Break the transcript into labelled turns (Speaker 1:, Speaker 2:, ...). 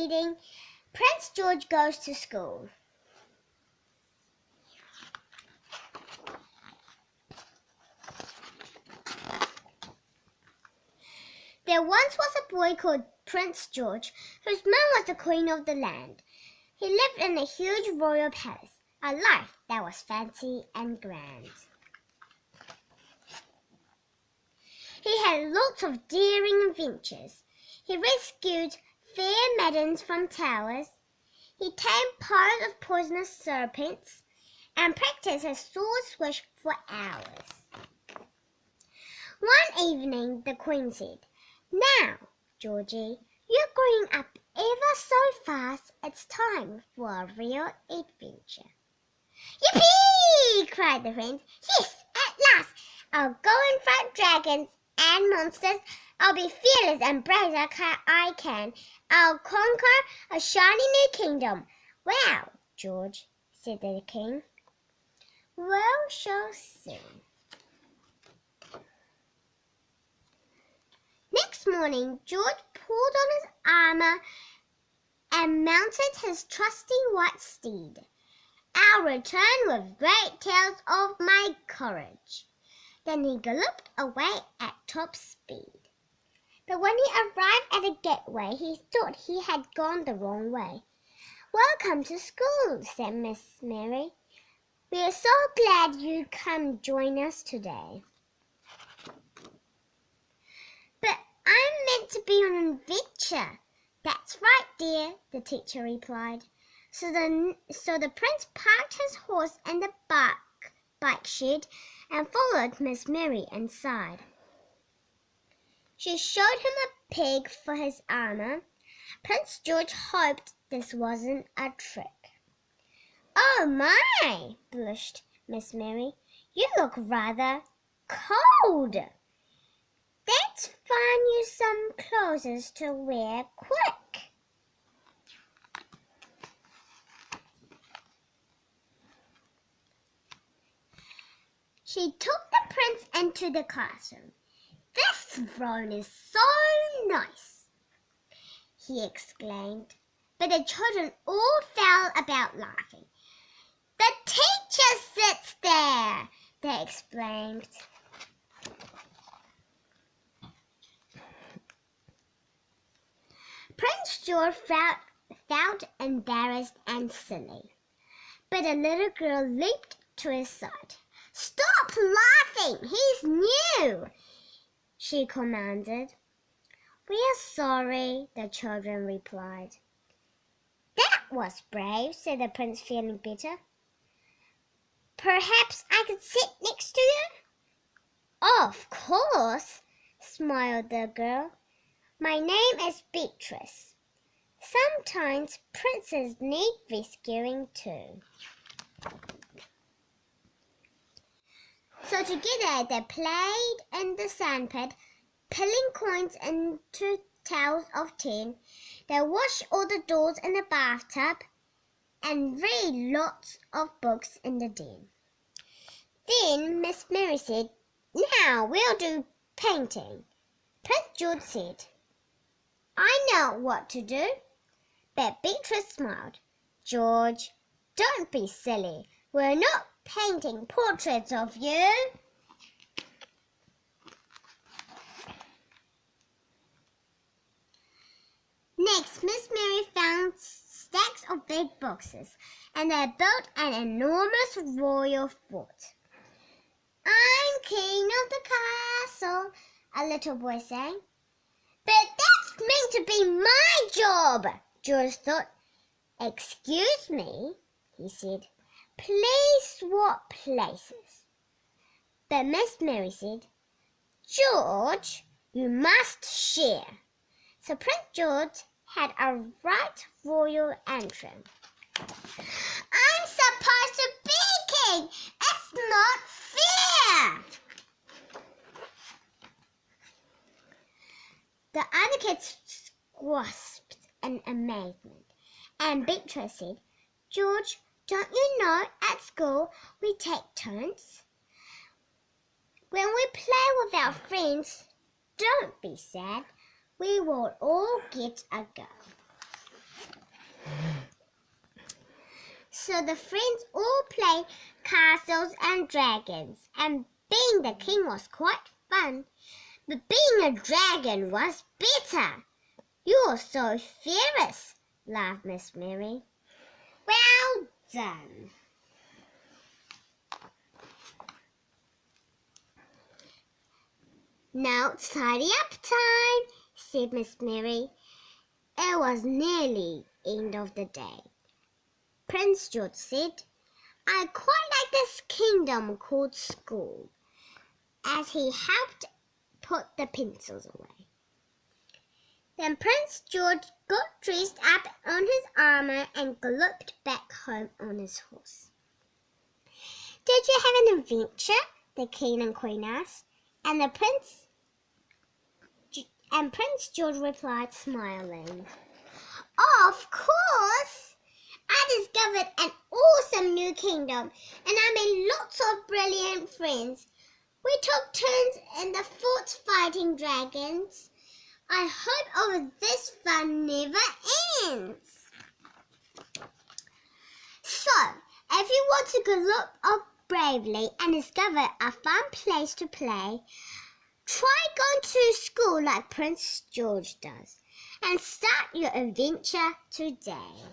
Speaker 1: reading, Prince George Goes to School. There once was a boy called Prince George, whose mum was the queen of the land. He lived in a huge royal palace, a life that was fancy and grand. He had lots of daring adventures. He rescued fair maidens from towers. He tamed piles of poisonous serpents and practiced his sword swish for hours. One evening, the queen said, "Now, Georgie, you're growing up ever so fast. It's time for a real adventure." "Yippee!" cried the prince. "Yes, at last! I'll go and fight dragons and monsters. I'll be fearless and brave as I can. I'll conquer a shiny new kingdom." "Well, George," said the king, "we shall see." Next morning, George pulled on his armor and mounted his trusty white steed. "I'll return with great tales of my courage." Then he galloped away at top speed. But when he arrived at a gateway, he thought he had gone the wrong way. "Welcome to school," said Miss Mary. "We are so glad you'd come join us today." "But I'm meant to be on an adventure." "That's right, dear," the teacher replied. So the prince parked his horse in the bike shed and followed Miss Mary inside. She showed him a peg for his armor. Prince George hoped this wasn't a trick. "Oh my!" blushed Miss Mary. "You look rather cold. Let's find you some clothes to wear quick." She took the prince into the classroom. "This throne is so nice," he exclaimed. But the children all fell about laughing. "The teacher sits there," they exclaimed. Prince George felt embarrassed and silly, but a little girl leaped to his side. "Stop laughing! He's new!" she commanded. "We're sorry," the children replied. "That was brave," said the prince, feeling bitter. "Perhaps I could sit next to you?" "Of course," smiled the girl. "My name is Beatrice. Sometimes princes need rescuing too." So together they played in the sandpit, pilling coins into towels of tin. They washed all the dolls in the bathtub and read lots of books in the den. Then Miss Mary said, "Now we'll do painting." Prince George said, "I know what to do." But Beatrice smiled. "George, don't be silly. We're not painting portraits of you." Next, Miss Mary found stacks of big boxes, and they built an enormous royal fort. "I'm king of the castle," a little boy sang. "But that's meant to be my job," George thought. "Excuse me," he said. "Please swap places." But Miss Mary said, "George, you must share." So Prince George had a right royal entrance. "I'm supposed to be king. It's not fair." The other kids gasped in amazement, and Beatrice said, "George, don't you know at school we take turns? When we play with our friends, don't be sad. We will all get a go." So the friends all play castles and dragons, and being the king was quite fun. But being a dragon was better. You're so fierce, laughed Miss Mary. Well done. Now it's tidy up time, said Miss Mary. It was nearly end of the day. Prince George said, I quite like this kingdom called school, as he helped put the pencils away. Then Prince George got dressed up on his armor and galloped back home on his horse. Did you have an adventure? The king and queen asked, and Prince George replied, smiling, Of course! I discovered an awesome new kingdom, and I made lots of brilliant friends. We took turns in the forts fighting dragons. I hope all of this fun never ends. So, if you want to gallop up bravely and discover a fun place to play, try going to school like Prince George does and start your adventure today.